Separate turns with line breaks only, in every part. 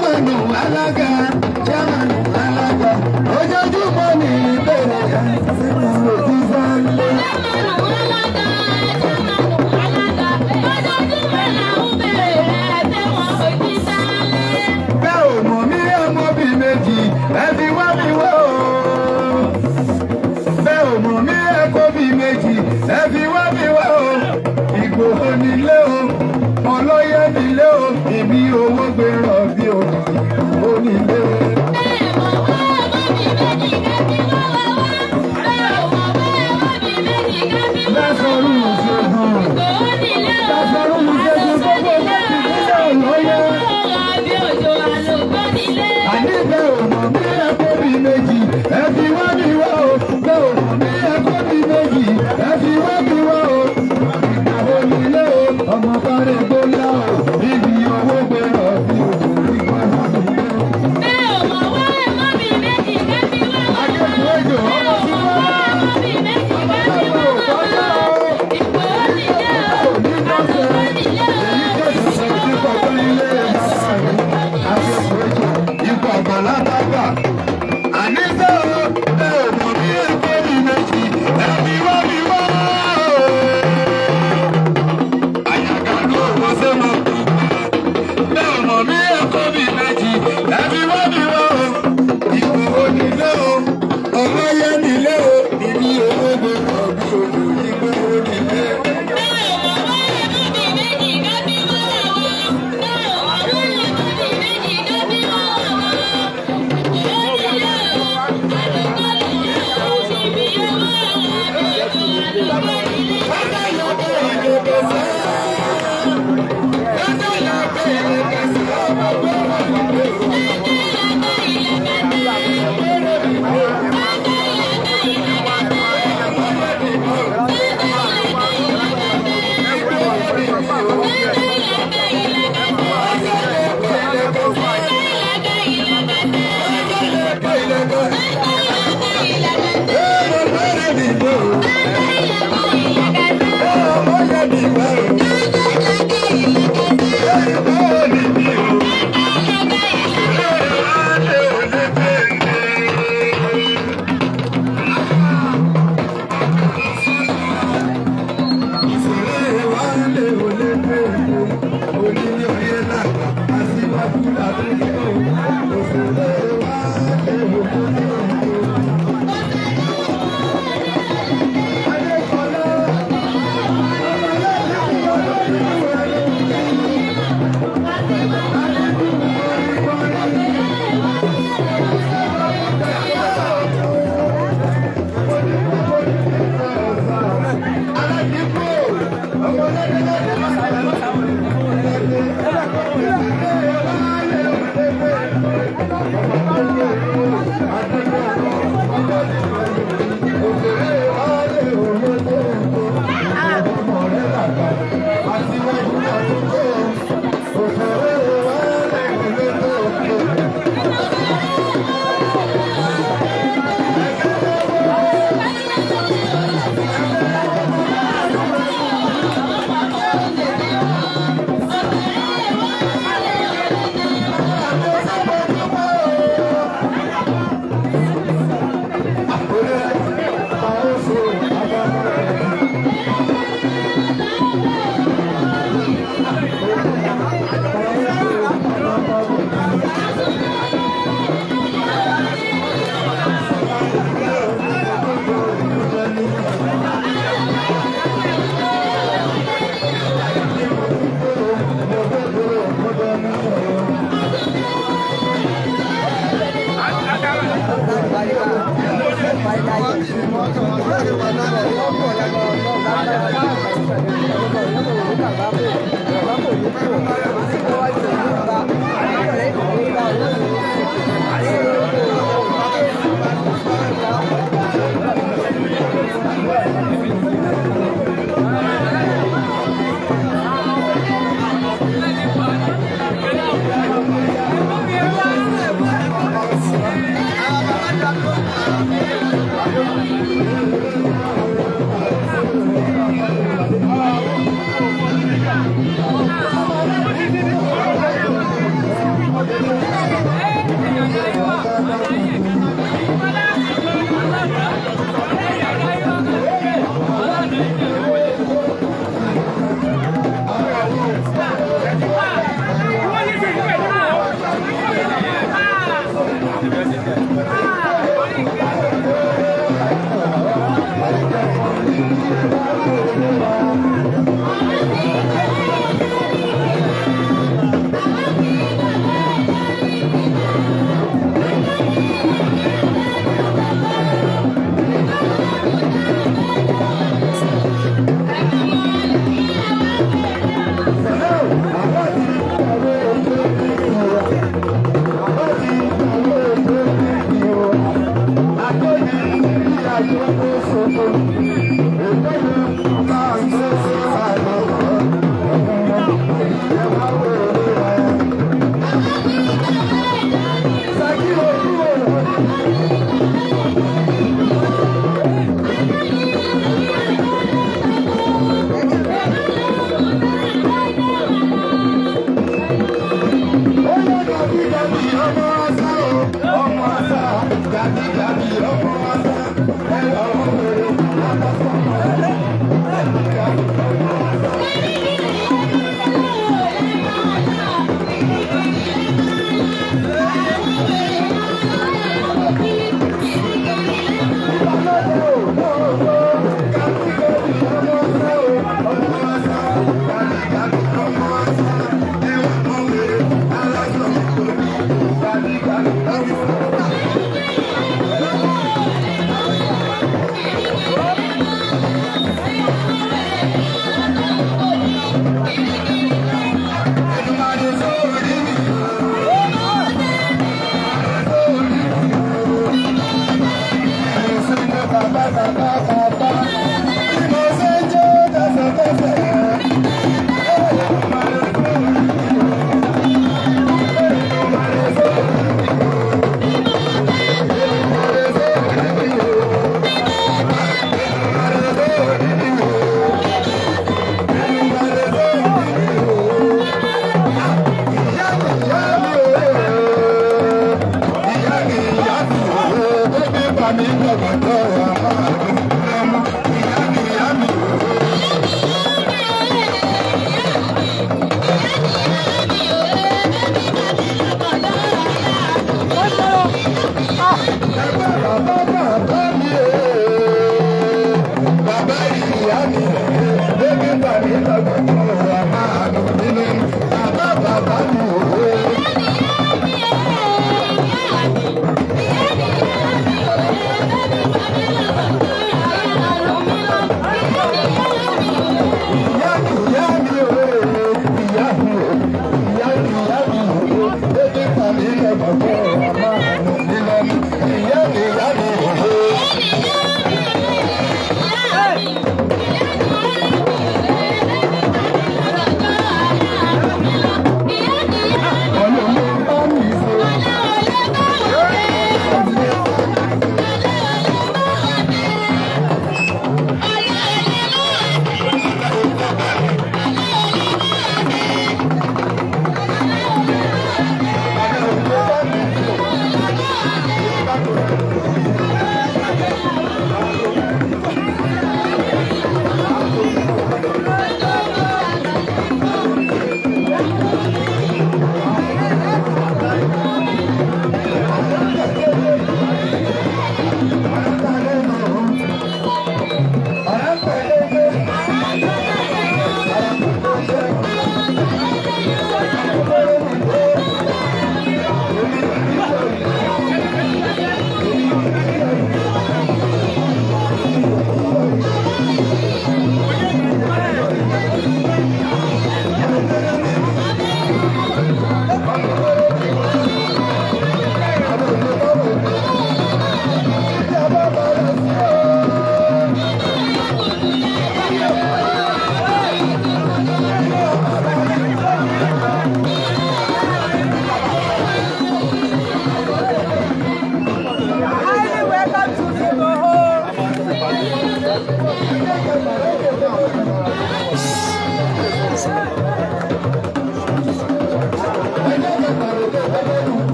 Jámánù alága, Jámánù alága, ojoojúmọ́ ní ìbéèrè ẹ̀ sínú òbí sálé.
Jámánù alága, Jámánù alága, ojoojúmọ́ làwọn béèrè ẹ̀ tẹ́wọ̀n òbí sálé.
Bẹ́ẹ̀ ò mọ̀ mí ọmọ bíi méjì, ẹ fi wá mi wá o. Bẹ́ẹ̀ ò mọ̀ mí ẹ̀kọ́ bíi méjì, ẹ fi wá mi wá o. Ìgbòho nílé o, ọlọ́yẹ nílé o, ìbí owó gbèrò bí o, onílé o. Ọmọ bá rẹ̀ gbólá o, ibi owó gbèrò bí o. mi gbọ̀gbọ̀dọ̀ wà máa ọmọ ìyá mi o. Bàbá mi o, bàbá ìyá mi o, bébí bà mí gbọ̀gbọ̀dọ̀ wà máa nínú bàbá mi o.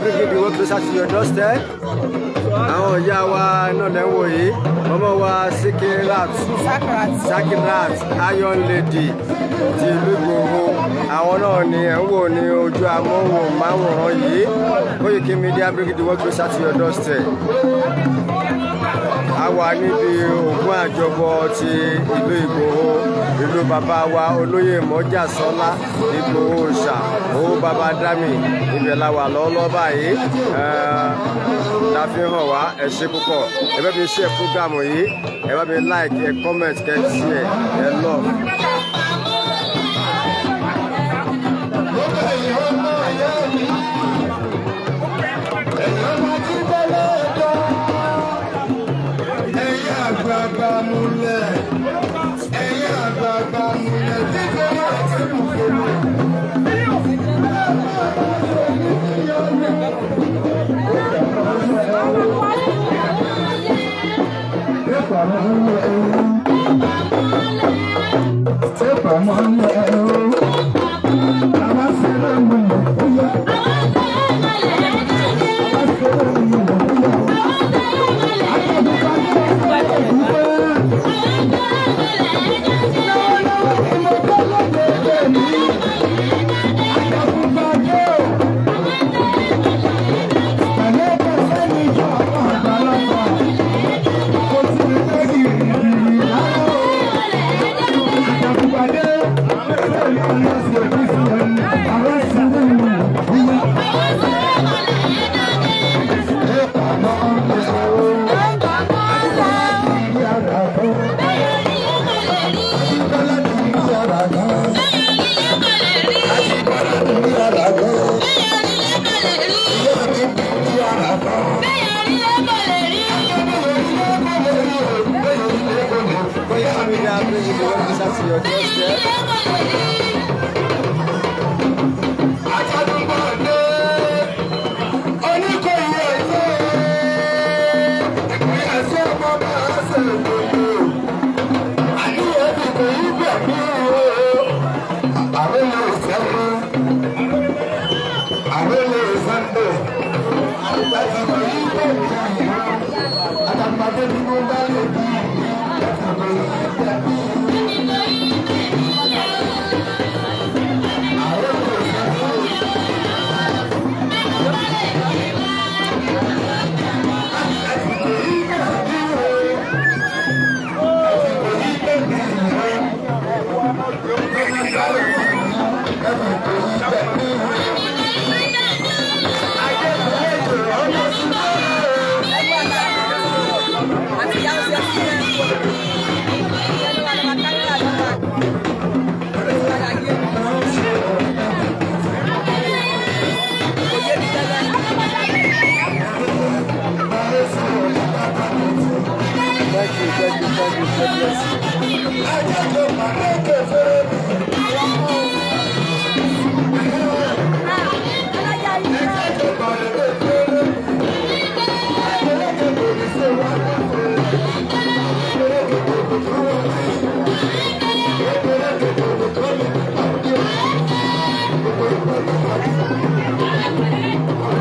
Bringing the work closer to your doorstep. Àwọn ìyá wa náà lẹ́ ń wò yìí, ọmọ wa Sakirat Iron Lady ti ìlú Ìgbòho. Àwọn náà ni ẹ̀ ń wò ní ojú amóhùnmáwòrán yìí. Koiki Media bringing the work closer to your doorstep. A wà níbi ògún àjọbọ ti ìlú Ìgbòho, ìlú bàbá wa olóyè Mọ́jàsọ́lá Ìgbòho Òòṣà, owó bàbá Dámì, ibẹ̀ la wà lọ́wọ́lọ́wọ́ báyìí. La fi hàn wá, ẹ ṣé púpọ̀. Ẹ bá mi share program yìí, ẹ bá mi like, ẹ comment, kẹ́ share, ẹ love. your doorstep.